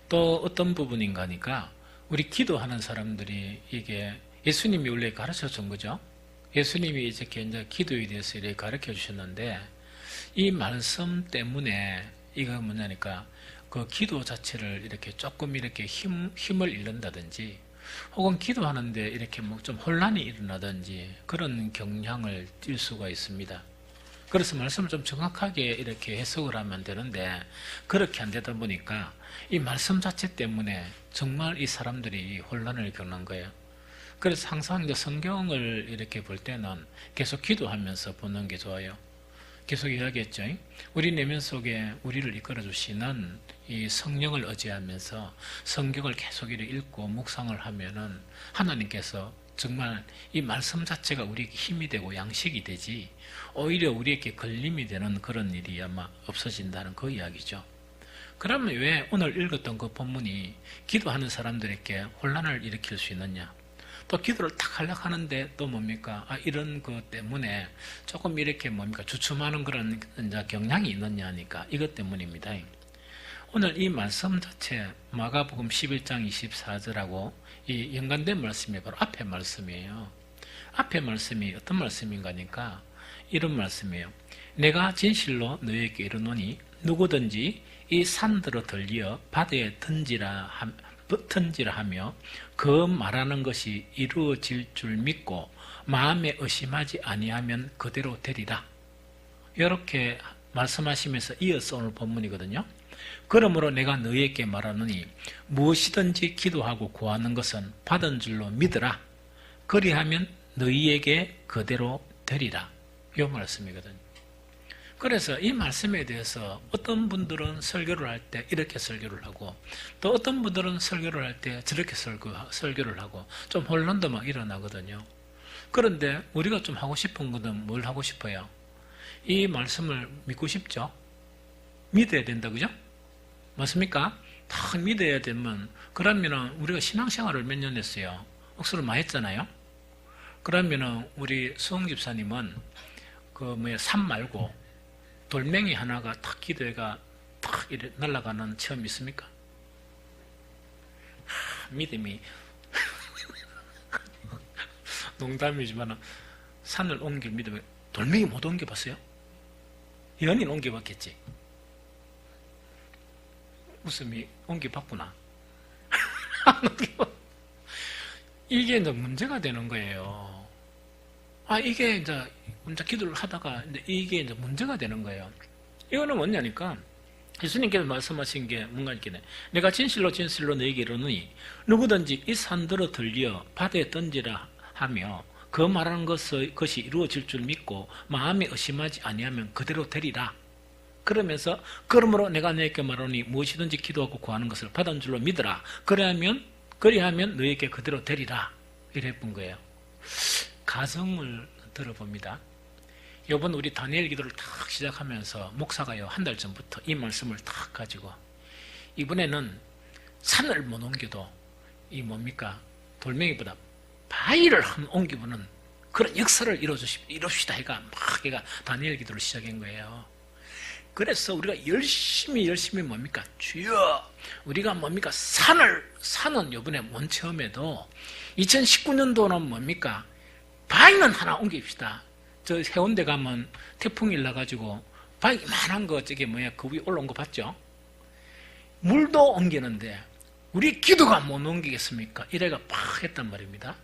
또 어떤 부분인가 하니까 우리 기도하는 사람들이 이게 예수님이 원래 가르쳐 준 거죠. 예수님이 이렇게 이제 기도에 대해서 이렇게 가르쳐 주셨는데 이 말씀 때문에 이거 뭐냐니까 그 기도 자체를 이렇게 조금 이렇게 힘을 잃는다든지 혹은 기도하는데 이렇게 뭐 좀 혼란이 일어나든지 그런 경향을 띌 수가 있습니다. 그래서 말씀을 좀 정확하게 이렇게 해석을 하면 되는데 그렇게 안 되다 보니까 이 말씀 자체 때문에 정말 이 사람들이 혼란을 겪는 거예요. 그래서 항상 이제 성경을 이렇게 볼 때는 계속 기도하면서 보는 게 좋아요. 계속 이야기했죠. 우리 내면 속에 우리를 이끌어 주시는 이 성령을 의지하면서 성경을 계속 이렇게 읽고 묵상을 하면은 하나님께서 정말 이 말씀 자체가 우리에게 힘이 되고 양식이 되지 오히려 우리에게 걸림이 되는 그런 일이 아마 없어진다는 그 이야기죠. 그러면 왜 오늘 읽었던 그 본문이 기도하는 사람들에게 혼란을 일으킬 수 있느냐? 또 기도를 탁 하려고 하는데 또 뭡니까? 이런 것 때문에 조금 이렇게 뭡니까? 주춤하는 그런 경향이 있느냐 하니까 이것 때문입니다. 오늘 이 말씀 자체 마가복음 11장 24절하고 이 연관된 말씀이 바로 앞에 말씀이에요. 앞에 말씀이 어떤 말씀인가 하니까 이런 말씀이에요. 내가 진실로 너희에게 이르노니 누구든지 이 산들어 들려 바다에 던지라 하며 그 말하는 것이 이루어질 줄 믿고 마음에 의심하지 아니하면 그대로 되리라. 이렇게 말씀하시면서 이어서 오늘 본문이거든요. 그러므로 내가 너희에게 말하노니 무엇이든지 기도하고 구하는 것은 받은 줄로 믿으라. 그리하면 너희에게 그대로 되리라. 이 말씀이거든요. 그래서 이 말씀에 대해서 어떤 분들은 설교를 할 때 이렇게 설교를 하고 또 어떤 분들은 설교를 할 때 저렇게 설교를 하고 좀 혼란도 막 일어나거든요. 그런데 우리가 좀 하고 싶은 것은 뭘 하고 싶어요? 이 말씀을 믿고 싶죠? 믿어야 된다, 그죠? 맞습니까? 다 믿어야 되면 그러면은 우리가 신앙생활을 몇 년 했어요? 억수로 많이 했잖아요? 그러면은 우리 수홍 집사님은 산 말고 돌멩이 하나가 탁 기도회가 탁 이렇게 날아가는 체험 있습니까? 믿음이 농담이지만 산을 옮길 믿음이 돌멩이 못 옮겨봤어요? 연인 옮겨봤겠지? 웃음이 옮겨봤구나. 이게 이제 문제가 되는 거예요. 이게 이제 혼자 기도를 하다가 이게 이제 문제가 되는 거예요. 이거는 뭐냐니까 예수님께서 말씀하신 게 뭔가 이렇게 내가 진실로 너에게 이르노니 누구든지 이 산들어 들려 바다에 던지라 하며 그 말하는 것이 이루어질 줄 믿고 마음에 의심하지 아니하면 그대로 되리라. 그러면서 그러므로 내가 너에게 말하노니 무엇이든지 기도하고 구하는 것을 받은 줄로 믿으라. 그리하면 너에게 그대로 되리라. 이래 본 거예요. 가정을 들어봅니다. 이번 우리 다니엘 기도를 탁 시작하면서 목사가요 한 달 전부터 이 말씀을 탁 가지고 이번에는 산을 못 옮겨도 이 뭡니까 돌멩이보다 바위를 한 옮기면은 그런 역사를 이룹시다 해가 막 얘가 다니엘 기도를 시작한 거예요. 그래서 우리가 열심히 뭡니까 주여 우리가 뭡니까 산은 이번에 못 체험해도 2019년도는 뭡니까 바위는 하나 옮깁시다. 저 해운대 가면 태풍이 일나가지고 바위 이만한 거 그 위에 올라온 거 봤죠? 물도 옮기는데 우리 기도가 못 옮기겠습니까? 이래가 팍 했단 말입니다.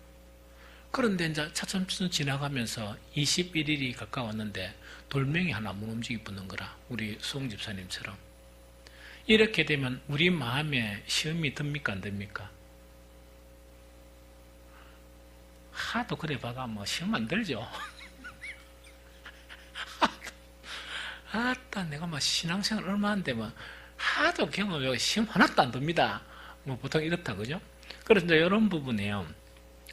그런데 이제 차츰 지나가면서 21일이 가까웠는데 돌멩이 하나 못 움직이 붙는 거라. 우리 수홍 집사님처럼. 이렇게 되면 우리 마음에 시험이 듭니까 안 듭니까? 하도 그래 봐가 시험 안 들죠. 아따 내가 신앙생활 얼마 안 되면 하도 경험하고 시험 하나도 안 듭니다. 보통 이렇다 그죠? 그래서 이제 이런 부분이에요.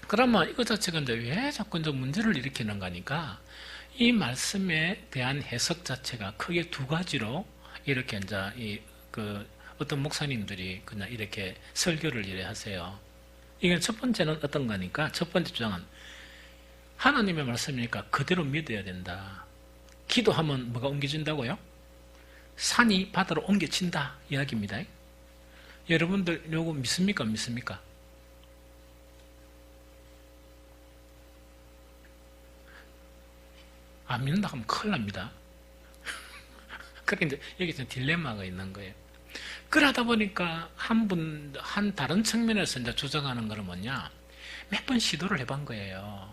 그러면 이거 자체가 이제 왜 자꾸 이제 문제를 일으키는 거니까 이 말씀에 대한 해석 자체가 크게 두 가지로 이렇게 이제 어떤 목사님들이 그냥 이렇게 설교를 이래 하세요. 이게 첫 번째는 어떤 거니까 첫 번째 주장은 하나님의 말씀이니까 그대로 믿어야 된다. 기도하면 뭐가 옮겨진다고요? 산이 바다로 옮겨진다 이야기입니다. 여러분들 요거 믿습니까? 믿습니까? 안 믿는다 하면 큰일 납니다. 그러니까 이제 여기 좀 딜레마가 있는 거예요. 그러다 보니까 한 다른 측면에서 이제 주장하는 거는 뭐냐? 몇 번 시도를 해본 거예요.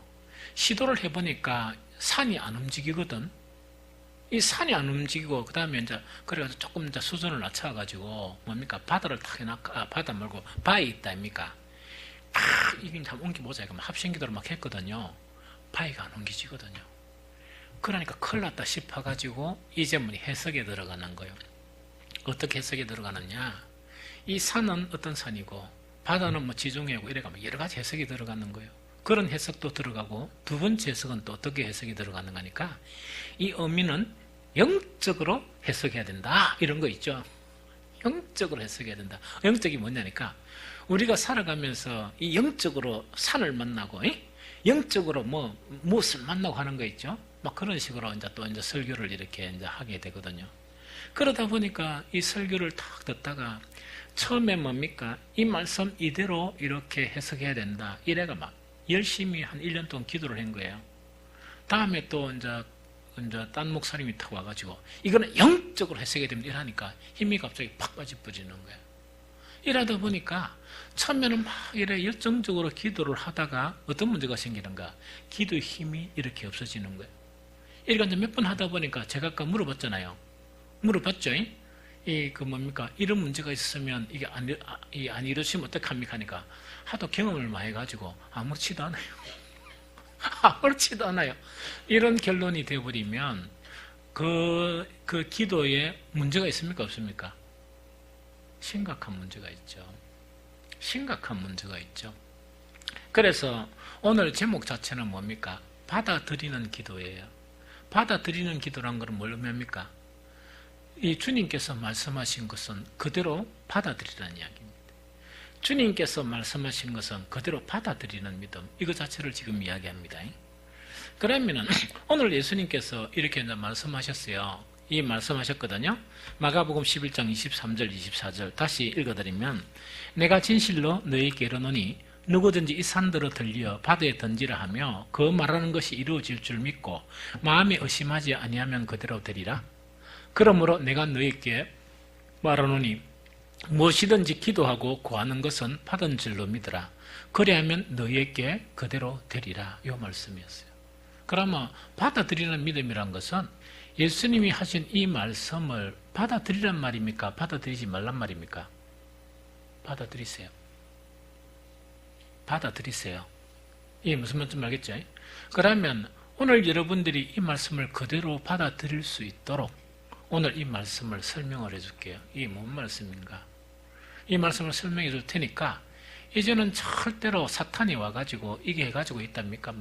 시도를 해보니까 산이 안 움직이거든. 이 산이 안 움직이고, 그 다음에 이제, 그래가지고 조금 이제 수준을 낮춰가지고, 뭡니까? 바다를 탁 해놨까, 바다 말고, 바위 있다, 아닙니까? 이게 한번 옮겨보자. 그러면 합심기도를 막 했거든요. 바위가 안 옮겨지거든요. 그러니까 큰일 났다 싶어가지고, 이제 뭐 해석에 들어가는 거예요. 어떻게 해석에 들어가느냐? 이 산은 어떤 산이고, 바다는 뭐 지중해고 이래가면 여러 가지 해석이 들어가는 거예요. 그런 해석도 들어가고, 두 번째 해석은 또 어떻게 해석이 들어가는 거니까, 이 의미는 영적으로 해석해야 된다. 이런 거 있죠. 영적으로 해석해야 된다. 영적이 뭐냐니까, 우리가 살아가면서 이 영적으로 산을 만나고, 영적으로 무엇을 만나고 하는 거 있죠. 막 그런 식으로 이제 또 이제 설교를 이렇게 이제 하게 되거든요. 그러다 보니까 이 설교를 탁 듣다가 처음에 뭡니까? 이 말씀 이대로 이렇게 해석해야 된다. 이래가 막 열심히 한 1년 동안 기도를 한 거예요. 다음에 또 이제 딴 목사님이 탁 와가지고 이거는 영적으로 해석해야 됩니다. 이러니까 힘이 갑자기 팍 빠져버리는 거예요. 이러다 보니까 처음에는 막 이래 열정적으로 기도를 하다가 어떤 문제가 생기는가? 기도의 힘이 이렇게 없어지는 거예요. 이러니까 이제 몇 번 하다 보니까 제가 아까 물어봤잖아요. 물어봤죠? 뭡니까? 이런 문제가 있으면 이게 안 이루어지면 어떡합니까? 하니까 하도 경험을 많이 해가지고 아무렇지도 않아요. 아무렇지도 않아요. 이런 결론이 되어버리면 그 기도에 문제가 있습니까? 없습니까? 심각한 문제가 있죠. 심각한 문제가 있죠. 그래서 오늘 제목 자체는 뭡니까? 받아들이는 기도예요. 받아들이는 기도란 것은 뭡니까? 이 주님께서 말씀하신 것은 그대로 받아들이라는 이야기입니다. 주님께서 말씀하신 것은 그대로 받아들이는 믿음, 이거 자체를 지금 이야기합니다. 그러면은 오늘 예수님께서 이렇게 이제 말씀하셨어요. 이 말씀하셨거든요. 마가복음 11장 23절 24절 다시 읽어드리면, 내가 진실로 너희에게 이르노니 누구든지 이 산들어 들려 바다에 던지라 하며 그 말하는 것이 이루어질 줄 믿고 마음에 의심하지 아니하면 그대로 되리라. 그러므로 내가 너희에게 말하노니 무엇이든지 기도하고 구하는 것은 받은 줄로 믿으라. 그리하면 너희에게 그대로 되리라. 이 말씀이었어요. 그러면 받아들이는 믿음이란 것은 예수님이 하신 이 말씀을 받아들이란 말입니까? 받아들이지 말란 말입니까? 받아들이세요. 받아들이세요. 이게 무슨 말인지 알겠죠? 그러면 오늘 여러분들이 이 말씀을 그대로 받아들일 수 있도록 오늘 이 말씀을 설명을 해줄게요. 이게 뭔 말씀인가? 이 말씀을 설명해 줄 테니까 이제는 절대로 사탄이 와가지고 이게 해가지고 있답니까?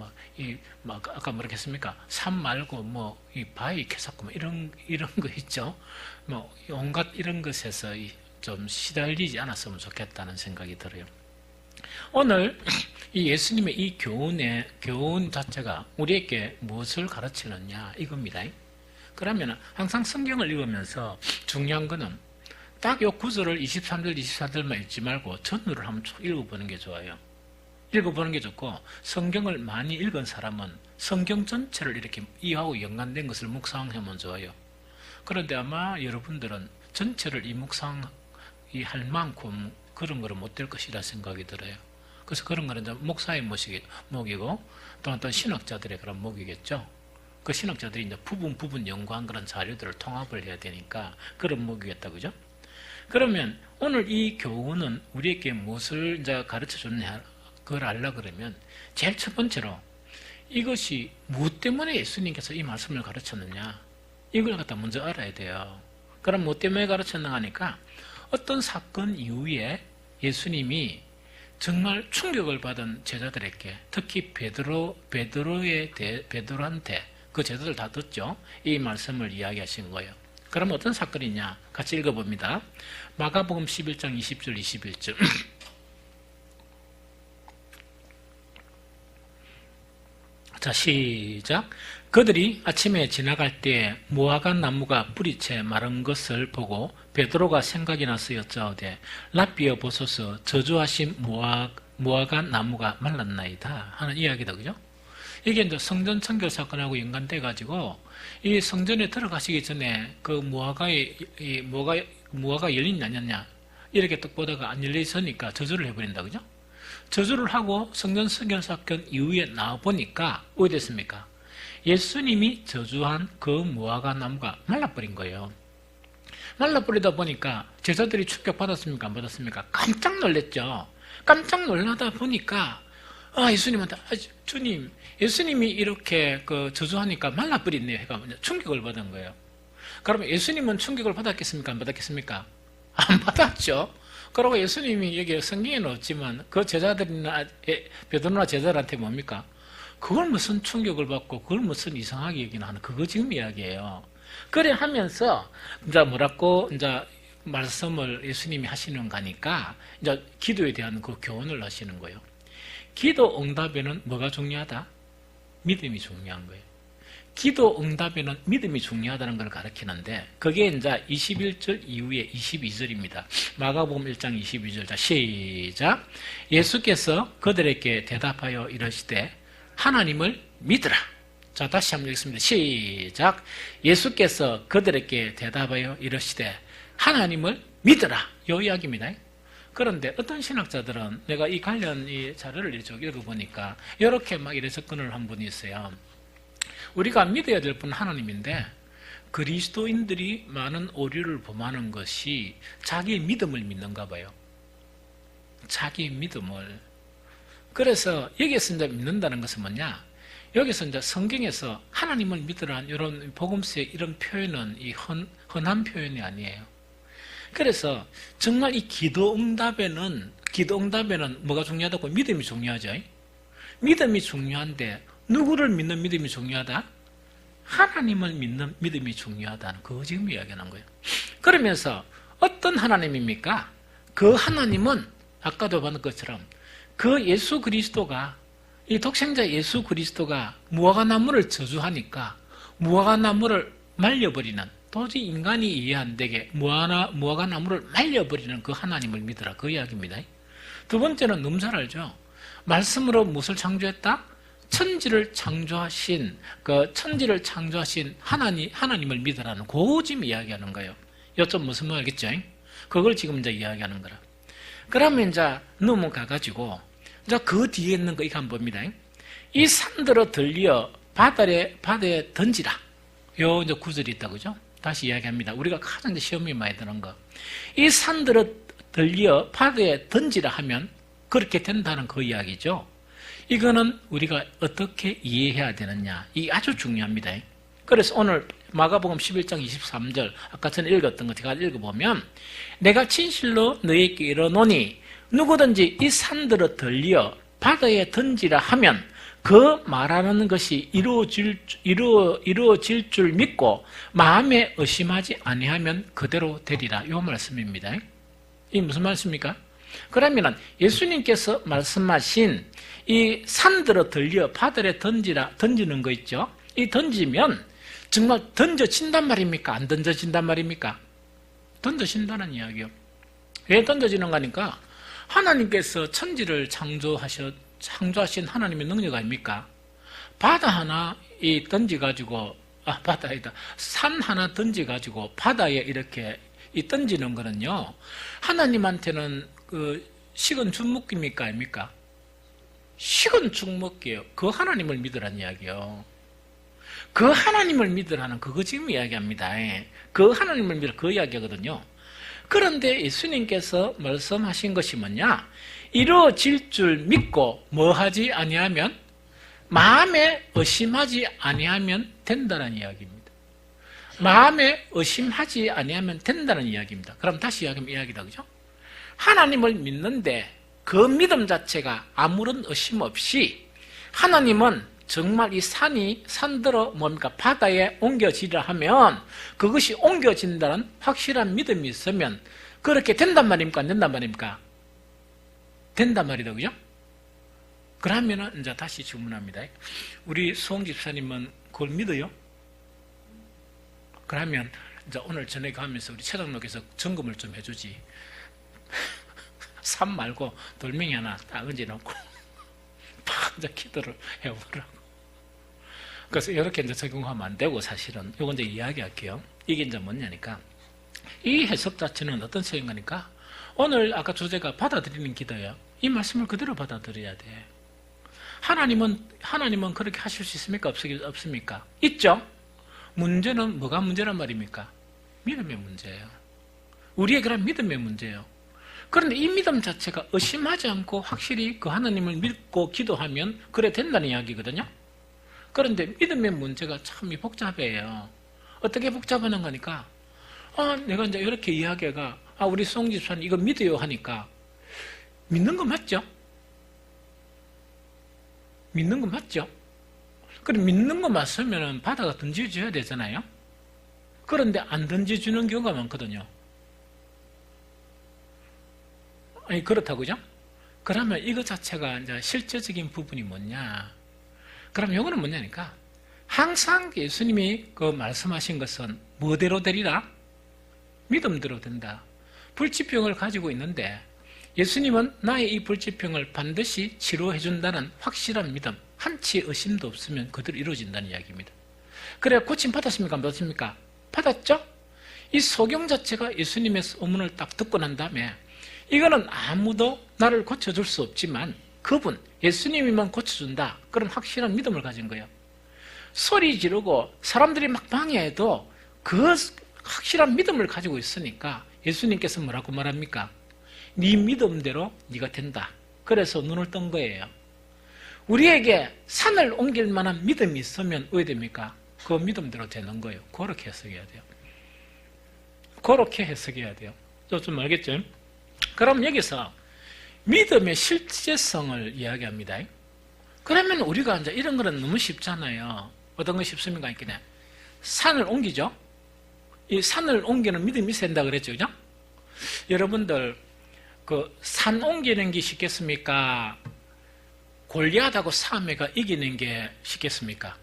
아까 뭐라고 했습니까? 산 말고 이 바위 캐사고 이런 거 있죠? 온갖 이런 것에서 좀 시달리지 않았으면 좋겠다는 생각이 들어요. 오늘 이 예수님의 이 교훈 자체가 우리에게 무엇을 가르치느냐 이겁니다. 그러면 항상 성경을 읽으면서 중요한 거는 딱 요 구절을 23절, 24절만 읽지 말고 전후를 한번 쭉 읽어보는 게 좋아요. 읽어보는 게 좋고, 성경을 많이 읽은 사람은 성경 전체를 이렇게 이하고 연관된 것을 묵상하면 좋아요. 그런데 아마 여러분들은 전체를 묵상할 만큼 그런 거를 못 될 것이라 생각이 들어요. 그래서 그런 거는 목사의 목이고 또 어떤 신학자들의 그런 목이겠죠. 그 신학자들이 이제 부분 연구한 그런 자료들을 통합을 해야 되니까 그런 목이겠다, 그죠? 그러면 오늘 이 교훈은 우리에게 무엇을 이제 가르쳐 줬냐, 그걸 알려고 그러면 제일 첫 번째로 이것이 무엇 때문에 예수님께서 이 말씀을 가르쳤느냐, 이걸 갖다 먼저 알아야 돼요. 그럼 무엇 때문에 가르쳤나 하니까 어떤 사건 이후에 예수님이 정말 충격을 받은 제자들에게, 특히 베드로한테 그 제자들 다 듣죠. 이 말씀을 이야기하신 거예요. 그럼 어떤 사건이냐? 같이 읽어봅니다. 마가복음 11장 20절 21절 자, 시작. 그들이 아침에 지나갈 때 무화과 나무가 뿌리채 마른 것을 보고 베드로가 생각이 나서 여짜오되 랍비여 보소서 저주하신 무화과 나무가 말랐나이다 하는 이야기다. 그죠? 이게 이제 성전 청결 사건하고 연관돼 가지고 이 성전에 들어가시기 전에 그 무화과 열리냐 안 열리냐 이렇게 딱 보다가 안 열려 있으니까 저주를 해버린다. 그죠? 저주를 하고 성전 청결 사건 이후에 나와 보니까 어디 됐습니까? 예수님이 저주한 그 무화과 나무가 말라버린 거예요. 말라버리다 보니까 제자들이 충격받았습니까? 안 받았습니까? 깜짝 놀랐죠. 깜짝 놀라다 보니까 예수님한테 주님, 예수님이 이렇게 저주하니까 말라버리네요. 해가 충격을 받은 거예요. 그러면 예수님은 충격을 받았겠습니까? 안 받았겠습니까? 안 받았죠. 그리고 예수님이 여기 성경에는 없지만 그 제자들이나 베드로나 제자들한테 뭡니까? 그걸 무슨 충격을 받고 그걸 무슨 이상하게 여기나 하는 그거 지금 이야기예요. 그래 하면서 이제 뭐라고 이제 말씀을 예수님이 하시는 거니까 이제 기도에 대한 그 교훈을 하시는 거예요. 기도 응답에는 뭐가 중요하다? 믿음이 중요한 거예요. 기도 응답에는 믿음이 중요하다는 걸 가르치는데 그게 이제 21절 이후에 22절입니다. 마가복음 1장 22절. 자, 시작. 예수께서 그들에게 대답하여 이르시되 하나님을 믿으라. 자, 다시 한번 읽겠습니다. 시작. 예수께서 그들에게 대답하여 이르시되 하나님을 믿으라. 요 이야기입니다. 그런데 어떤 신학자들은 내가 이 관련 이 자료를 읽어보니까 이렇게 막 이래 접근을 한 분이 있어요. 우리가 믿어야 될 분은 하나님인데 그리스도인들이 많은 오류를 범하는 것이 자기의 믿음을 믿는가 봐요. 자기의 믿음을. 그래서 여기에서 이제 믿는다는 것은 뭐냐? 여기서 이제 성경에서 하나님을 믿으라는 이런 복음서의 이런 표현은 이 흔한 표현이 아니에요. 그래서 정말 이 기도 응답에는 뭐가 중요하다고? 믿음이 중요하죠. 믿음이 중요한데 누구를 믿는 믿음이 중요하다? 하나님을 믿는 믿음이 중요하다는 그거 지금 이야기하는 거예요. 그러면서 어떤 하나님입니까? 그 하나님은 아까도 봤던 것처럼 그 예수 그리스도가 이 독생자 예수 그리스도가 무화과 나무를 저주하니까 무화과 나무를 말려버리는 도저히 인간이 이해 안 되게 무화과 나무를 말려버리는 그 하나님을 믿으라 그 이야기입니다. 두 번째는 너무 잘 알죠. 말씀으로 무엇을 창조했다? 천지를 창조하신 하나님을 믿으라는 그 지금 이야기하는 거예요. 요점 무슨 말 알겠죠? 그걸 지금 이제 이야기하는 거라. 그러면 이제 넘어가가지고 이제 그 뒤에 있는 거 이거 한번 봅니다. 이 산들어 들려 바다에 던지라. 요 이제 구절이 있다 그죠? 다시 이야기합니다. 우리가 가장 시험이 많이 드는 거. 이 산들어 들려 바다에 던지라 하면 그렇게 된다는 그 이야기죠. 이거는 우리가 어떻게 이해해야 되느냐. 이게 아주 중요합니다. 그래서 오늘 마가복음 11장 23절 아까 전에 읽었던 거 제가 읽어보면 내가 진실로 너희에게 이르노니 누구든지 이 산들어 들려 바다에 던지라 하면 그 말하는 것이 이루어질 줄 믿고 마음에 의심하지 아니하면 그대로 되리라. 이 말씀입니다. 이게 무슨 말씀입니까? 그러면 예수님께서 말씀하신 이 산들어 들려 바다에 던지는 거 있죠? 이 던지면 정말 던져진단 말입니까? 안 던져진단 말입니까? 던져진다는 이야기요. 왜 던져지는 거니까 하나님께서 천지를 창조하신 하나님의 능력 아닙니까? 바다 하나 던져가지고 산 하나 던져가지고 바다에 이렇게 던지는 거는요. 하나님한테는 식은 죽 먹기입니까? 아닙니까? 식은 죽 먹기예요. 그 하나님을 믿으라는 이야기요. 그 하나님을 믿으라는 그거 지금 이야기합니다. 그 하나님을 믿으라 그 이야기거든요. 그런데 예수님께서 말씀하신 것이 뭐냐? 이루어질 줄 믿고 뭐 하지 아니하면 마음에 의심하지 아니하면 된다는 이야기입니다. 마음에 의심하지 아니하면 된다는 이야기입니다. 그럼 다시 이야기하면 이야기다 그죠? 하나님을 믿는데 그 믿음 자체가 아무런 의심 없이 하나님은 정말 이 산들어 뭡니까? 바다에 옮겨지라 하면 그것이 옮겨진다는 확실한 믿음이 있으면 그렇게 된단 말입니까? 안 된단 말입니까? 된단 말이다, 그죠? 그러면은 이제 다시 질문합니다. 우리 수홍 집사님은 그걸 믿어요? 그러면 이제 오늘 저녁에 가면서 우리 최장로께서 점검을 좀 해주지. 산 말고 돌멩이 하나 딱 얹어놓고 팍 이제 기도를 해보라고. 그래서 이렇게 이제 적용하면 안 되고, 사실은 이건 이제 이야기할게요. 이게 이제 뭐냐니까, 이 해석 자체는 어떤 책인가니까, 오늘 아까 주제가 받아들이는 기도예요. 이 말씀을 그대로 받아들여야 돼. 하나님은 그렇게 하실 수 있습니까? 없습니까? 있죠? 문제는 뭐가 문제란 말입니까? 믿음의 문제예요. 우리의 그런 믿음의 문제예요. 그런데 이 믿음 자체가 의심하지 않고 확실히 그 하나님을 믿고 기도하면 그래 된다는 이야기거든요. 그런데 믿음의 문제가 참 복잡해요. 어떻게 복잡하는 거니까, 내가 이제 이렇게 이야기가, 우리 송 집사님 이거 믿어요 하니까, 믿는 거 맞죠? 믿는 거 맞죠? 그럼 믿는 거 맞으면 바다가 던져줘야 되잖아요? 그런데 안 던져주는 경우가 많거든요. 아니, 그렇다고죠? 그러면 이거 자체가 이제 실제적인 부분이 뭐냐? 그럼 이거는 뭐냐니까, 항상 예수님이 그 말씀하신 것은 뭐대로 되리라? 믿음대로 된다. 불치병을 가지고 있는데 예수님은 나의 이 불치병을 반드시 치료해 준다는 확실한 믿음, 한치 의심도 없으면 그대로 이루어진다는 이야기입니다. 그래, 고침 받았습니까? 안 받았습니까? 받았죠? 이 소경 자체가 예수님의 소문을 딱 듣고 난 다음에, 이거는 아무도 나를 고쳐줄 수 없지만 그분, 예수님이만 고쳐준다, 그런 확실한 믿음을 가진 거예요. 소리 지르고 사람들이 막 방해해도 그 확실한 믿음을 가지고 있으니까 예수님께서 뭐라고 말합니까? 네 믿음대로 네가 된다. 그래서 눈을 뜬 거예요. 우리에게 산을 옮길 만한 믿음이 있으면 왜 됩니까? 그 믿음대로 되는 거예요. 그렇게 해석해야 돼요. 그렇게 해석해야 돼요. 좀 알겠죠? 그럼 여기서 믿음의 실제성을 이야기합니다. 그러면 우리가 이제 이런 거는 너무 쉽잖아요. 어떤 거 쉽습니까? 그냥 산을 옮기죠? 이 산을 옮기는 믿음이 있어야 된다 그랬죠, 그죠? 여러분들, 그 산 옮기는 게 쉽겠습니까? 골리앗하고 사매가 이기는 게 쉽겠습니까?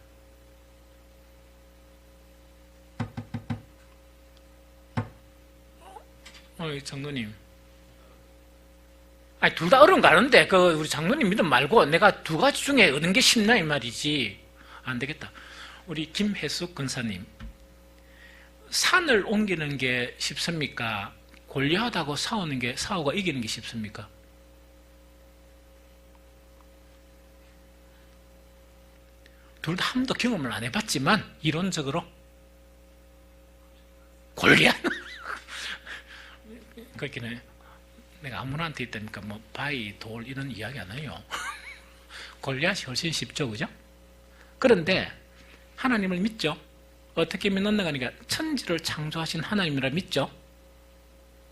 장로님. 아니, 둘 다 어려운 거 아는데, 우리 장로님 믿음 말고 내가 두 가지 중에 어느 게 쉽나, 이 말이지. 안 되겠다. 우리 김혜숙 근사님. 산을 옮기는 게 쉽습니까? 골리앗하고 싸우가 이기는 게 쉽습니까? 둘 다 한 번도 경험을 안 해봤지만, 이론적으로. 골리앗? 그렇긴 내가 아무나한테 있다니까, 바위, 돌, 이런 이야기 안 해요. 골리앗이 훨씬 쉽죠, 그죠? 그런데, 하나님을 믿죠? 어떻게 믿는가 하니까, 천지를 창조하신 하나님이라 믿죠?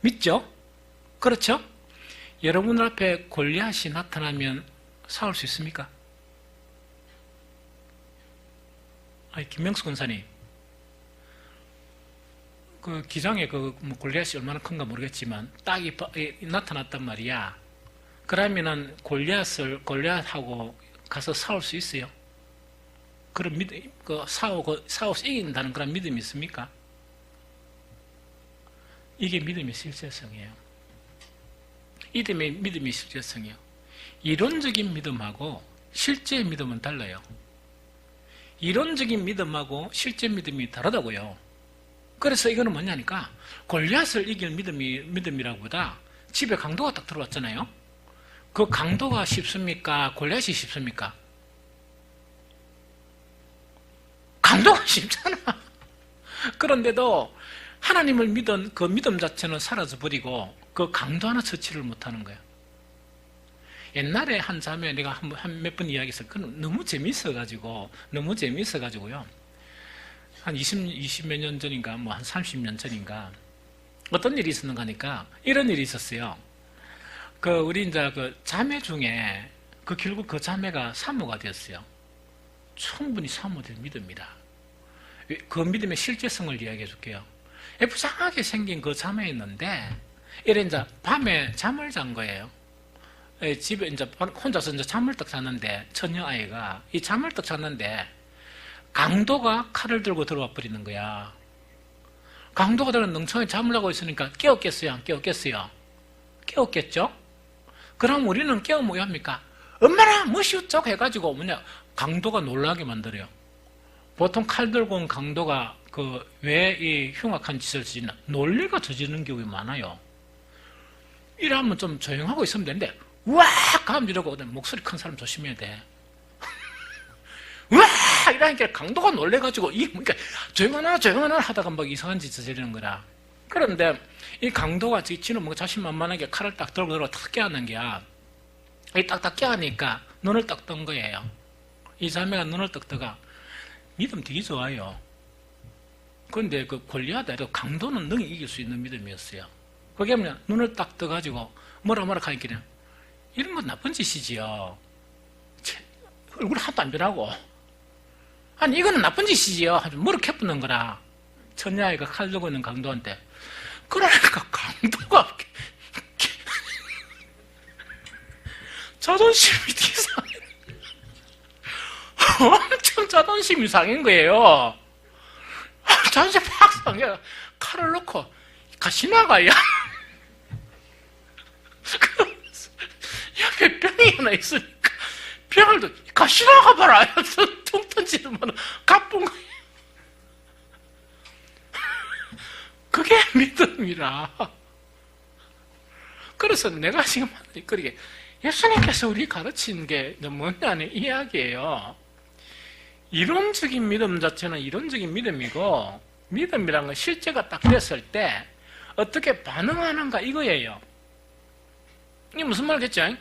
믿죠? 그렇죠? 여러분 앞에 골리앗이 나타나면 싸울 수 있습니까? 김명수 권사님, 그 기장에 골리앗이 얼마나 큰가 모르겠지만 딱 나타났단 말이야. 그러면은 골리앗하고 가서 싸울 수 있어요? 그런 믿음, 싸워서 이긴다는 그런 믿음이 있습니까? 이게 믿음의 실제성이에요. 믿음의 실제성이에요. 이론적인 믿음하고 실제 믿음은 달라요. 이론적인 믿음하고 실제 믿음이 다르다고요. 그래서 이거는 뭐냐니까, 골리앗을 이길 믿음이라고보다 집에 강도가 딱 들어왔잖아요. 그 강도가 쉽습니까? 골리앗이 쉽습니까? 강도가 쉽잖아. 그런데도 하나님을 믿은 그 믿음 자체는 사라져버리고 그 강도 하나 처치를 못하는 거예요. 옛날에 한 자매 내가 몇 번 이야기해서 너무 재미있어가지고요. 한 20몇 년 전인가, 한 30년 전인가, 어떤 일이 있었는가 하니까, 이런 일이 있었어요. 우리 이제 자매 중에, 결국 그 자매가 사모가 되었어요. 충분히 사모될 믿음이다. 그 믿음의 실제성을 이야기해 줄게요. 부상하게 생긴 그 자매였는데, 이래 이제 밤에 잠을 잔 거예요. 집에 이제 혼자서 이제 잠을 딱 잤는데, 처녀 아이가, 이 잠을 딱 잤는데, 강도가 칼을 들고 들어와 버리는 거야. 강도가 되는 능청에 잠을 있으니까 깨웠겠어요? 안 깨웠겠어요? 깨웠겠죠? 그럼 우리는 깨우면 뭐 합니까? 얼마나 멋이 어쩌고 해가지고 강도가 놀라게 만들어요. 보통 칼 들고 온 강도가 왜 이 흉악한 짓을 저지르나? 논리가 저지르는 경우가 많아요. 이러면 좀 조용하고 있으면 되는데, 우와! 가면 이러고, 목소리 큰 사람 조심해야 돼. 우와! 이러니까 강도가 놀래가지고, 그러니까 조용하나 하다가 막 이상한 짓 저지르는 거라. 그런데 이 강도가 지는 뭐 자신만만하게 칼을 딱 들고 탁 깨하는 게야. 이 딱딱 깨하니까 눈을 딱 뜬 거예요. 이 자매가 눈을 딱 뜨가 믿음 되게 좋아요. 그런데 골리앗도 강도는 능히 이길 수 있는 믿음이었어요. 그게 뭐냐, 눈을 딱 떠가지고 뭐라 하니까 이런 건 나쁜 짓이지요. 얼굴 하나도 안 변하고, 아니 이거는 나쁜 짓이지요. 아주 머리 캐푸는 거라. 천녀아이가 칼 들고 있는 강도한테. 그러니까 강도가 자존심이 상해. 엄청 자존심이 상한 거예요. 자존심 팍 상해. 칼을 놓고 같이 나가야. 옆에 병이 하나 있으니까 병을 같이 나가봐라. 퉁 던지는 거는 가쁜 거예요. 그게 믿음이라. 그래서 내가 지금 그렇게 예수님께서 우리 가르친 게 뭐냐는 이야기예요. 이론적인 믿음 자체는 이론적인 믿음이고, 믿음이란 건 실제가 딱 됐을 때 어떻게 반응하는가 이거예요. 이게 무슨 말겠죠?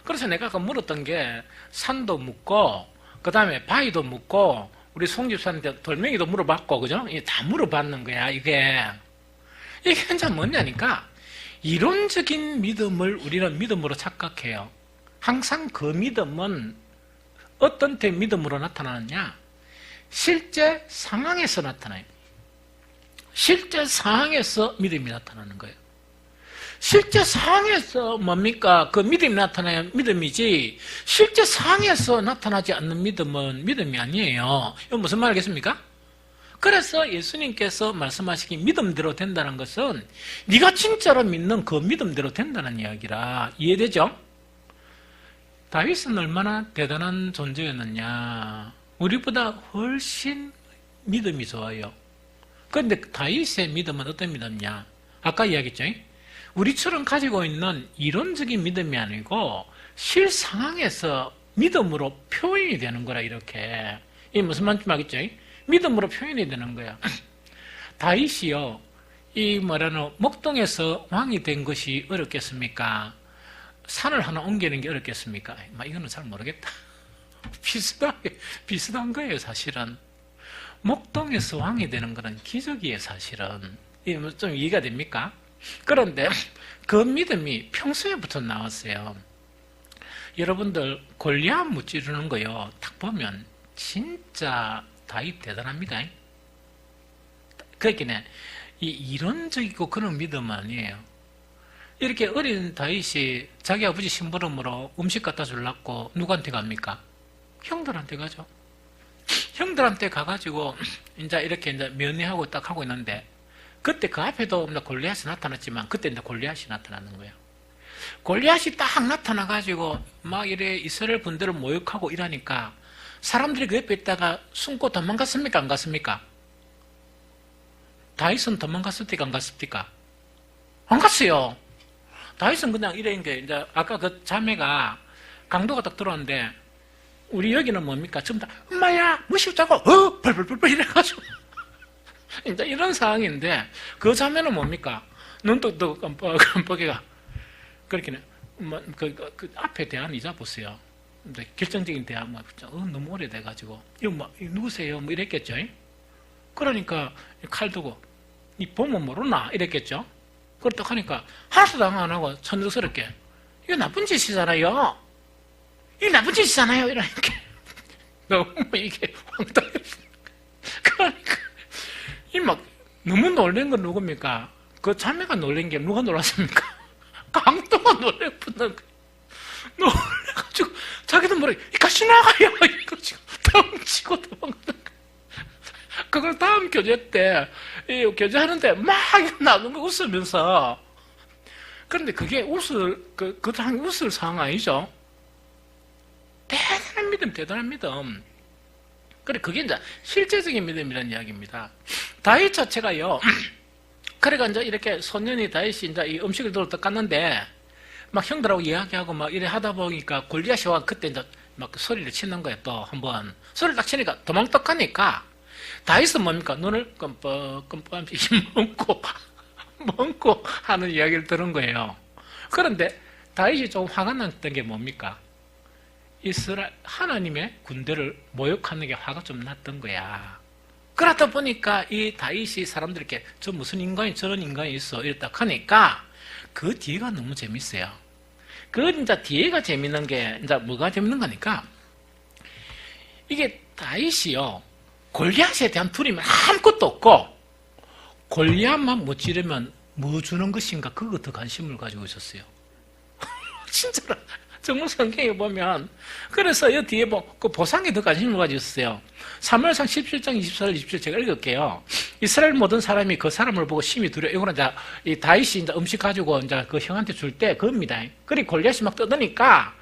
그래서 내가 아까 물었던 게 산도 묻고, 그 다음에 바위도 묻고, 우리 송 집사한테 돌멩이도 물어봤고, 그죠? 이게 다 물어봤는 거야, 이게 이제 뭐냐니까, 이론적인 믿음을 우리는 믿음으로 착각해요. 항상 그 믿음은 어떤 때 믿음으로 나타나느냐? 실제 상황에서 나타나요. 실제 상황에서 믿음이 나타나는 거예요. 실제 상황에서 뭡니까? 그 믿음이 나타나야 믿음이지, 실제 상황에서 나타나지 않는 믿음은 믿음이 아니에요. 이건 무슨 말이겠습니까? 그래서 예수님께서 말씀하시기 믿음대로 된다는 것은 네가 진짜로 믿는 그 믿음대로 된다는 이야기라. 이해되죠? 다윗은 얼마나 대단한 존재였느냐. 우리보다 훨씬 믿음이 좋아요. 그런데 다윗의 믿음은 어떤 믿음이냐? 아까 이야기했죠? 우리처럼 가지고 있는 이론적인 믿음이 아니고 실상황에서 믿음으로 표현이 되는 거라. 이렇게. 이게 무슨 말인지 알겠죠? 믿음으로 표현이 되는 거야. 다윗이요, 이 뭐라는 목동에서 왕이 된 것이 어렵겠습니까? 산을 하나 옮기는 게 어렵겠습니까? 이거는 잘 모르겠다. 비슷한 거예요, 사실은. 목동에서 왕이 되는 거는 기적이에요, 사실은. 이게 좀 이해가 됩니까? 그런데 그 믿음이 평소에부터 나왔어요. 여러분들 골리앗 무찌르는 거요, 딱 보면 진짜 다윗 대단합니다. 그러니까 이 이론적이고 그런 믿음은 아니에요. 이렇게 어린 다윗이 자기 아버지 심부름으로 음식 갖다 주려고 누구한테 갑니까? 형들한테 가죠. 형들한테 가가지고 이제 이렇게 이제 면회하고 딱 하고 있는데, 그때 그 앞에도 골리앗이 나타났지만 그때 이제 골리앗이 나타나는 거예요. 골리앗이 딱 나타나가지고 막 이래 이스라엘 군대를 모욕하고 이러니까 사람들이 그 옆에 있다가 숨고 도망갔습니까? 안 갔습니까? 다윗은 도망갔습니까? 안 갔습니까? 안 갔어요. 다윗은 그냥 이런 게, 이제 아까 그 자매가 강도가 딱 들어왔는데, 우리 여기는 뭡니까? 전부 다, 엄마야, 무시자고, 벌벌벌벌 이래가지고. 이제 이런 상황인데, 그 자매는 뭡니까? 눈도 깜빡이가. 그렇게, 그 앞에 대한 이자 보세요. 결정적인 대화, 너무 오래돼가지고, 이거 누구세요? 이랬겠죠? 그러니까, 칼 두고, 니 보면 모르나? 이랬겠죠? 그렇다고 하니까, 하나도 당황 안 하고, 천적스럽게, 이거 나쁜 짓이잖아요? 이거 나쁜 짓이잖아요? 이러니까, 너무 이게 황당해. 그러니까, 너무 놀란 건 누굽니까? 그 자매가 놀란 게 누가 놀랐습니까? 강도가 놀래붙는 거예요. 놀래가지고 자기도 모르게 같이 나가요 이거 지금 덩치고 도망가는 거예요. 그걸 다음 교제 때, 교제하는데 막 나누고 웃으면서, 그런데 그게 웃을 상황 아니죠? 대단한 믿음, 대단한 믿음. 그래, 그게 이제 실제적인 믿음이라는 이야기입니다. 다윗 자체가요, 그래가 이제 이렇게 소년이 다윗이 이제 이 음식을 들어 깠는데, 막 형들하고 이야기하고 막 이래 하다 보니까 골리앗이 와 그때 이제 막 소리를 치는 거예요. 또 한번 소리를 딱 치니까 도망떡하니까 다윗은 뭡니까? 눈을 끔뻑끔뻑 먹고 하는 이야기를 들은 거예요. 그런데 다윗이 좀 화가 났던 게 뭡니까? 이스라엘 하나님의 군대를 모욕하는 게 화가 좀 났던 거야. 그러다 보니까 이 다윗이 사람들에게 저 무슨 인간이 저런 인간이 있어 이랬다 하니까 그 뒤가 너무 재밌어요. 그 이제 뒤에가 재밌는 게 이제 뭐가 재밌는 거니까 이게 다윗이요 골리앗에 대한 두려움은 아무것도 없고 골리앗만 못 지르면 뭐 주는 것인가 그거 더 관심을 가지고 있었어요. 진짜로 정말 성경에 보면 그래서 이 뒤에 그 보상에 더 관심을 가지고 있었어요. 사무엘상 17장 24절 27절 제가 읽을게요. 이스라엘 모든 사람이 그 사람을 보고 심히 두려워. 이거는 이제 이 다윗이 이제 음식 가지고 이제 그 형한테 줄 때 그겁니다. 그리고 골리앗이 막 떠드니까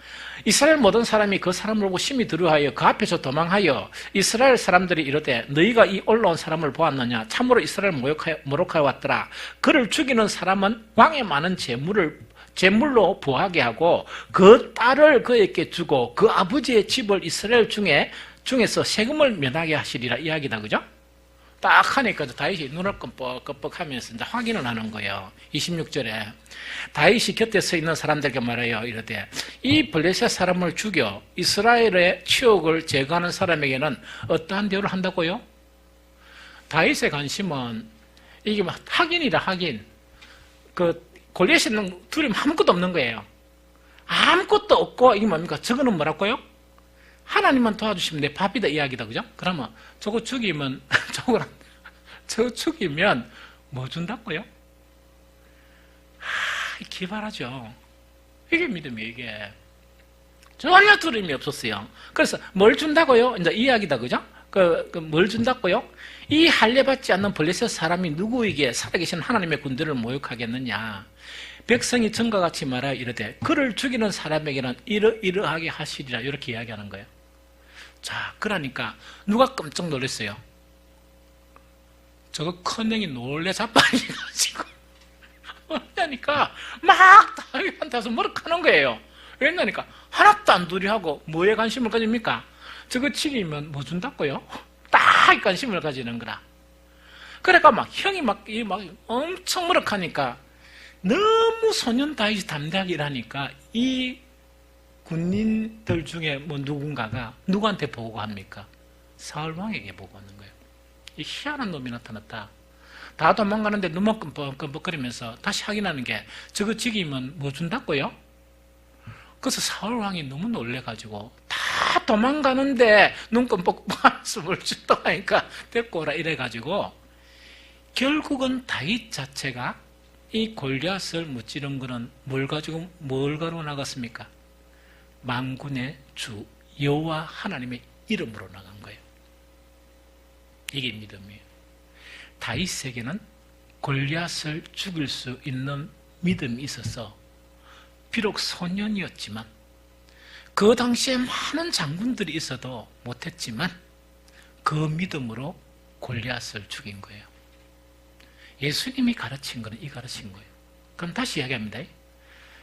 이스라엘 모든 사람이 그 사람을 보고 심히 두려워하여 그 앞에서 도망하여 이스라엘 사람들이 이르되 너희가 이 올라온 사람을 보았느냐? 참으로 이스라엘 모욕하여 왔더라. 그를 죽이는 사람은 왕의 많은 제물로 부하게 하고 그 딸을 그에게 주고 그 아버지의 집을 이스라엘 중에서 세금을 면하게 하시리라 이야기다. 그죠? 딱 하니까 다윗이 눈을 끔뻑끔뻑 하면서 이제 확인을 하는 거예요. 26절에 다윗이 곁에 서 있는 사람들에게 말해요. 이르되 이 블레셋 사람을 죽여 이스라엘의 치욕을 제거하는 사람에게는 어떠한 대우를 한다고요? 다윗의 관심은 이게 막 확인이라 확인. 골리앗에는 두려움 아무것도 없는 거예요. 아무것도 없고 이게 뭡니까? 저거는 뭐라고요? 하나님만 도와주시면 내 밥이다 이야기다. 그죠? 그러면 저거 죽이면 저거 죽이면 뭐 준다고요? 기발하죠. 이게 믿음이에요. 이게 전혀 두려움이 없었어요. 그래서 뭘 준다고요? 이제 이야기다. 그죠? 뭘 준다고요? 이 할례받지 않는 블레셋 사람이 누구에게 살아계신 하나님의 군대를 모욕하겠느냐? 백성이 전과 같이 말하여 이르되 그를 죽이는 사람에게는 이러하게 하시리라 이렇게 이야기하는 거예요. 자, 그러니까 누가 깜짝 놀랐어요? 저거 큰형이 놀래 자빠져가지고 그러니까 막 다윗한테 와서 머쓱하는 거예요. 왜냐니까 하나도 안 두려워하고 뭐에 관심을 가집니까? 저거 죽이면 뭐 준다고요? 딱 관심을 가지는 거라. 그러니까 막 형이 막 엄청 머쓱하니까 너무 소년 다윗이 담대하게 일하니까 이 군인들 중에 뭐 누군가가 누구한테 보고합니까? 사울 왕에게 보고하는 거예요. 이 희한한 놈이 나타났다. 다 도망가는데 눈만 끔뻑끔뻑거리면서 다시 확인하는 게 저거 죽이면 뭐 준다고요? 그래서 사울 왕이 너무 놀래가지고 다 도망가는데 눈 끔뻑끔뻑하면서 뭘 준다고 하니까 데리고 오라 이래가지고 결국은 다윗 자체가 이 골리앗을 무찌른 거는 뭘 가지고 나갔습니까? 만군의 주 여호와 하나님의 이름으로 나간 거예요. 이게 믿음이에요. 다윗에게는 골리앗을 죽일 수 있는 믿음이 있어서 비록 소년이었지만 그 당시에 많은 장군들이 있어도 못했지만 그 믿음으로 골리앗을 죽인 거예요. 예수님이 가르친 거는 이 가르친 거예요. 그럼 다시 이야기합니다.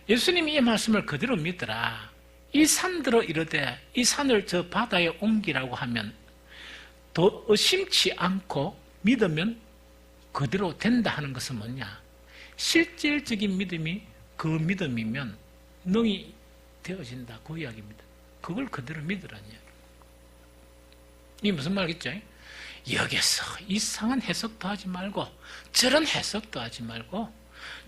예수님이 이 말씀을 그대로 믿더라. 이 산들어 이르되 이 산을 저 바다에 옮기라고 하면 더 의심치 않고 믿으면 그대로 된다 하는 것은 뭐냐? 실질적인 믿음이 그 믿음이면 능히 되어진다. 그 이야기입니다. 그걸 그대로 믿으라는 이야기. 이게 무슨 말이겠죠? 여기서 이상한 해석도 하지 말고 저런 해석도 하지 말고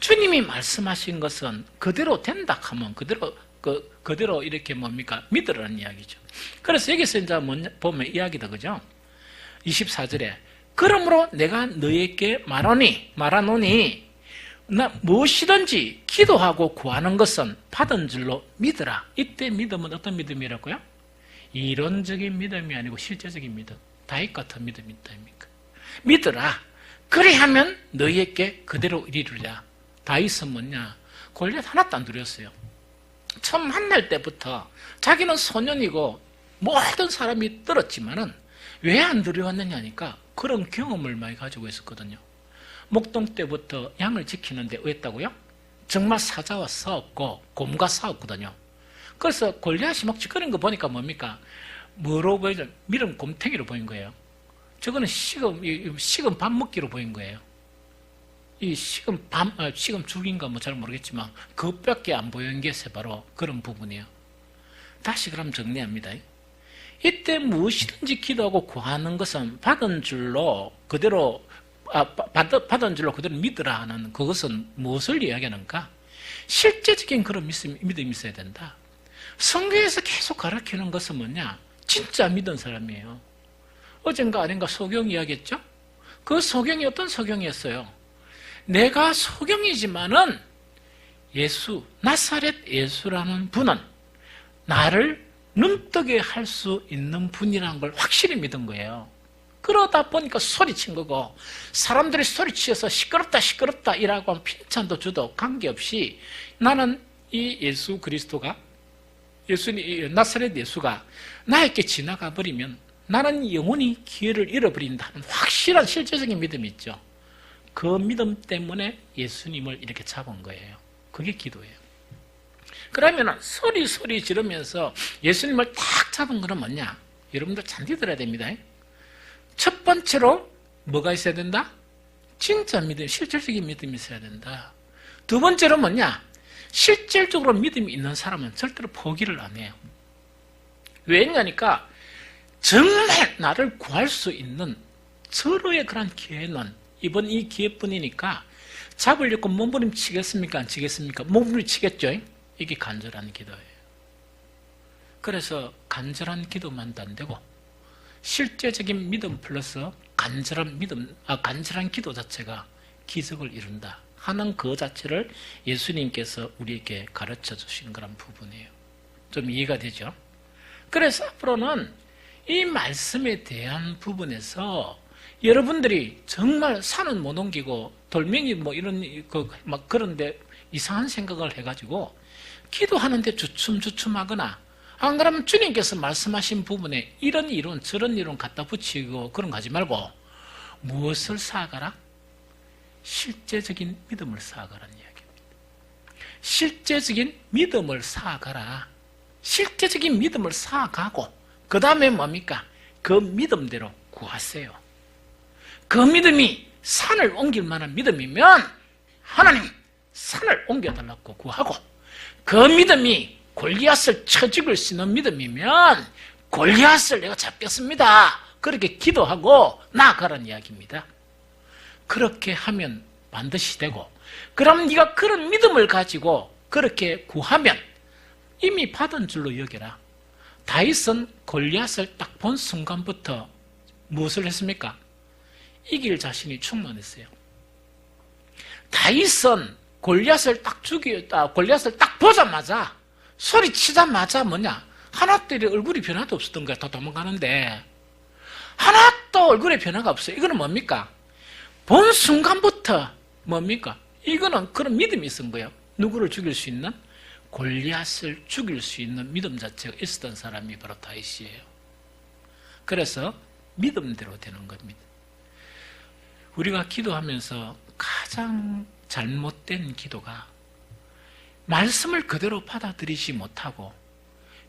주님이 말씀하신 것은 그대로 된다 하면 그대로 이렇게 뭡니까? 믿으라는 이야기죠. 그래서 여기서 이제 보면 이야기다. 그죠? 24절에 그러므로 내가 너에게 말하노니 나 무엇이든지 기도하고 구하는 것은 받은 줄로 믿으라. 이때 믿음은 어떤 믿음이라고요? 이론적인 믿음이 아니고 실제적인 믿음. 다윗 같은 믿음이 있다입니까? 믿어라. 그래 하면 너희에게 그대로 이르리라. 다윗은 뭐냐? 골리앗 하나도 안 두려웠어요. 처음 만날 때부터 자기는 소년이고 모든 사람이 떨었지만은 왜 안 두려웠느냐니까 그런 경험을 많이 가지고 있었거든요. 목동 때부터 양을 지키는데 왜 했다고요? 정말 사자와 싸웠고 곰과 싸웠거든요. 그래서 골리앗이 막 짓거리는 거 보니까 뭡니까? 뭐로 보이죠? 미름 곰탱이로 보인 거예요. 저거는 식은 밥 먹기로 보인 거예요. 이 식은 죽인가 뭐 잘 모르겠지만 그것밖에 안 보이는 게 바로 그런 부분이에요. 다시 그럼 정리합니다. 이때 무엇이든지 기도하고 구하는 것은 받은 줄로 그대로 믿으라 하는 그것은 무엇을 이야기하는가? 실제적인 그런 믿음이 있어야 된다. 성경에서 계속 가르치는 것은 뭐냐? 진짜 믿은 사람이에요. 어젠가 아닌가 소경 이야기했죠? 그 소경이 어떤 소경이었어요? 내가 소경이지만은 나사렛 예수라는 분은 나를 눈뜨게 할 수 있는 분이라는 걸 확실히 믿은 거예요. 그러다 보니까 소리친 거고, 사람들이 소리치어서 시끄럽다 이라고 하면 핀찬도 주도 관계없이 나는 이 예수 그리스도가 나사렛 예수가 나에게 지나가 버리면 나는 영원히 기회를 잃어버린다 하는 확실한 실제적인 믿음이 있죠. 그 믿음 때문에 예수님을 이렇게 잡은 거예요. 그게 기도예요. 그러면 소리 지르면서 예수님을 딱 잡은 거는 뭐냐? 여러분들 잔디 들어야 됩니다. 첫 번째로 뭐가 있어야 된다? 진짜 믿음, 실질적인 믿음이 있어야 된다. 두 번째로 뭐냐? 실질적으로 믿음이 있는 사람은 절대로 포기를 안 해요. 왜냐니까 정말 나를 구할 수 있는 서로의 그런 기회는 이번 이 기회뿐이니까 잡으려고 몸부림치겠습니까? 안 치겠습니까? 몸부림치겠죠? 이게 간절한 기도예요. 그래서 간절한 기도만도 안 되고 실제적인 믿음 플러스 간절한 기도 자체가 기적을 이룬다 하는 그 자체를 예수님께서 우리에게 가르쳐 주신 그런 부분이에요. 좀 이해가 되죠? 그래서 앞으로는 이 말씀에 대한 부분에서 여러분들이 정말 산은 못 옮기고 돌멩이 뭐 이런 막 그런데 이상한 생각을 해가지고 기도하는데 주춤주춤하거나 안 그러면 주님께서 말씀하신 부분에 이런 이론 저런 이론 갖다 붙이고 그런 거 하지 말고 무엇을 쌓아가라? 실제적인 믿음을 쌓아가라는 이야기입니다. 실제적인 믿음을 쌓아가라. 실제적인 믿음을 쌓아가고 그 다음에 뭡니까? 그 믿음대로 구하세요. 그 믿음이 산을 옮길 만한 믿음이면 하나님 산을 옮겨달라고 구하고 그 믿음이 골리앗을 쳐 죽일 수 있는 믿음이면 골리앗을 내가 잡겠습니다. 그렇게 기도하고 나아가라는 이야기입니다. 그렇게 하면 반드시 되고 그럼 네가 그런 믿음을 가지고 그렇게 구하면 이미 받은 줄로 여겨라. 다윗은 골리앗을 딱 본 순간부터 무엇을 했습니까? 이길 자신이 충만했어요. 다윗은 골리앗을 딱 보자마자 소리치자마자 뭐냐? 하나도 얼굴이 변화도 없었던 거야. 다 도망가는데 하나도 얼굴에 변화가 없어요. 이거는 뭡니까? 본 순간부터 뭡니까? 이거는 그런 믿음이 있은 거예요. 누구를 죽일 수 있는? 골리앗을 죽일 수 있는 믿음 자체가 있었던 사람이 바로 다윗이에요. 그래서 믿음대로 되는 겁니다. 우리가 기도하면서 가장 잘못된 기도가 말씀을 그대로 받아들이지 못하고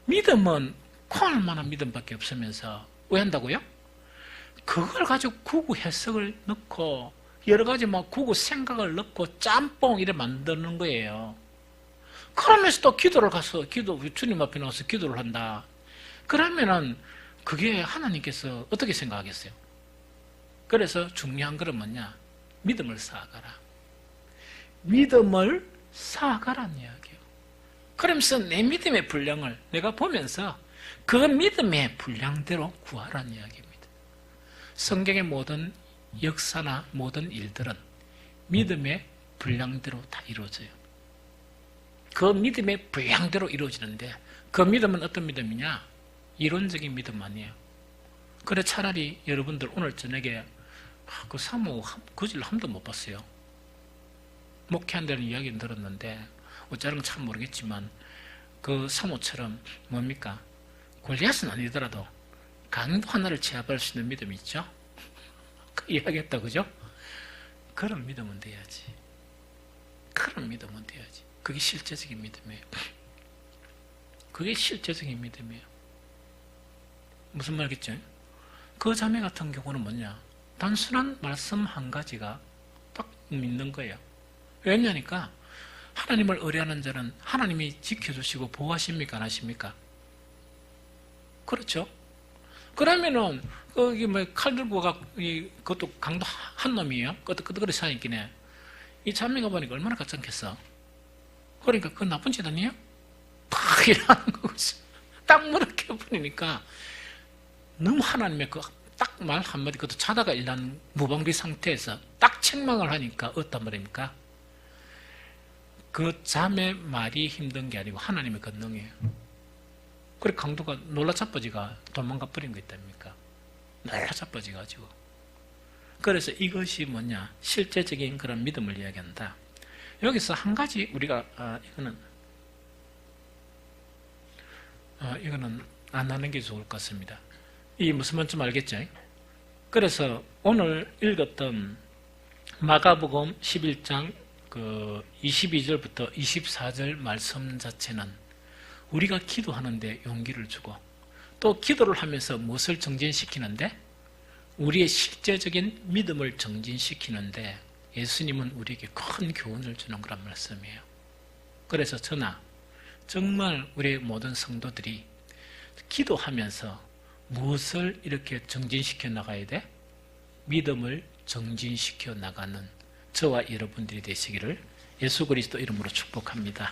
믿음은 콩할 만한 믿음밖에 없으면서 왜 한다고요? 그걸 가지고 구구 해석을 넣고 여러 가지 막 구구 생각을 넣고 짬뽕 이래 만드는 거예요. 그러면서 또 기도를 가서 주님 앞에 나와서 기도를 한다. 그러면은 그게 하나님께서 어떻게 생각하겠어요? 그래서 중요한 것은 뭐냐? 믿음을 쌓아가라. 믿음을 쌓아가라는 이야기예요. 그러면서 내 믿음의 분량을 내가 보면서 그 믿음의 분량대로 구하라는 이야기입니다. 성경의 모든 역사나 모든 일들은 믿음의 분량대로 다 이루어져요. 그 믿음의 분량대로 이루어지는데 그 믿음은 어떤 믿음이냐? 이론적인 믿음 아니에요. 그래 차라리 여러분들 오늘 저녁에 그 사모 거질 한 번도 못 봤어요. 목회한다는 이야기는 들었는데 어쩌면 참 모르겠지만 그 사모처럼 뭡니까? 골리앗은 아니더라도 강도 하나를 제압할 수 있는 믿음이 있죠? 그 이야기했다, 그죠? 그런 믿음은 돼야지. 그런 믿음은 돼야지. 그게 실제적인 믿음이에요. 그게 실제적인 믿음이에요. 무슨 말겠죠? 그 자매 같은 경우는 뭐냐? 단순한 말씀 한 가지가 딱 믿는 거예요. 왜냐니까 하나님을 의뢰하는 자는 하나님이 지켜주시고 보호하십니까? 안 하십니까? 그렇죠? 그러면은 거기 뭐 칼 들고 가 그것도 강도 한 놈이에요. 그것도 사니긴 해. 이 자매가 보니까 얼마나 가짜겠어. 그러니까 그건 나쁜 짓 아니에요? 딱 일하는 거지. 딱 무렇게 버리니까 너무 하나님의 그 딱 말 한마디, 그것도 자다가 일어난 무방비 상태에서 딱 책망을 하니까 어떤 말입니까? 그 자매 말이 힘든 게 아니고 하나님의 권능이에요. 그래 강도가 놀라 자빠지가 도망가 버린 거 있답니까? 놀라 자빠지가지고. 그래서 이것이 뭐냐? 실제적인 그런 믿음을 이야기한다. 여기서 한 가지 우리가 이거는 안 하는 게 좋을 것 같습니다. 이 무슨 말인지 알겠죠? 그래서 오늘 읽었던 마가복음 11장 그 22절부터 24절 말씀 자체는 우리가 기도하는데 용기를 주고 또 기도를 하면서 무엇을 정진시키는데? 우리의 실제적인 믿음을 정진시키는데 예수님은 우리에게 큰 교훈을 주는 그런 말씀이에요. 그래서 저나 정말 우리 모든 성도들이 기도하면서 무엇을 이렇게 정진시켜 나가야 돼? 믿음을 정진시켜 나가는 저와 여러분들이 되시기를 예수 그리스도 이름으로 축복합니다.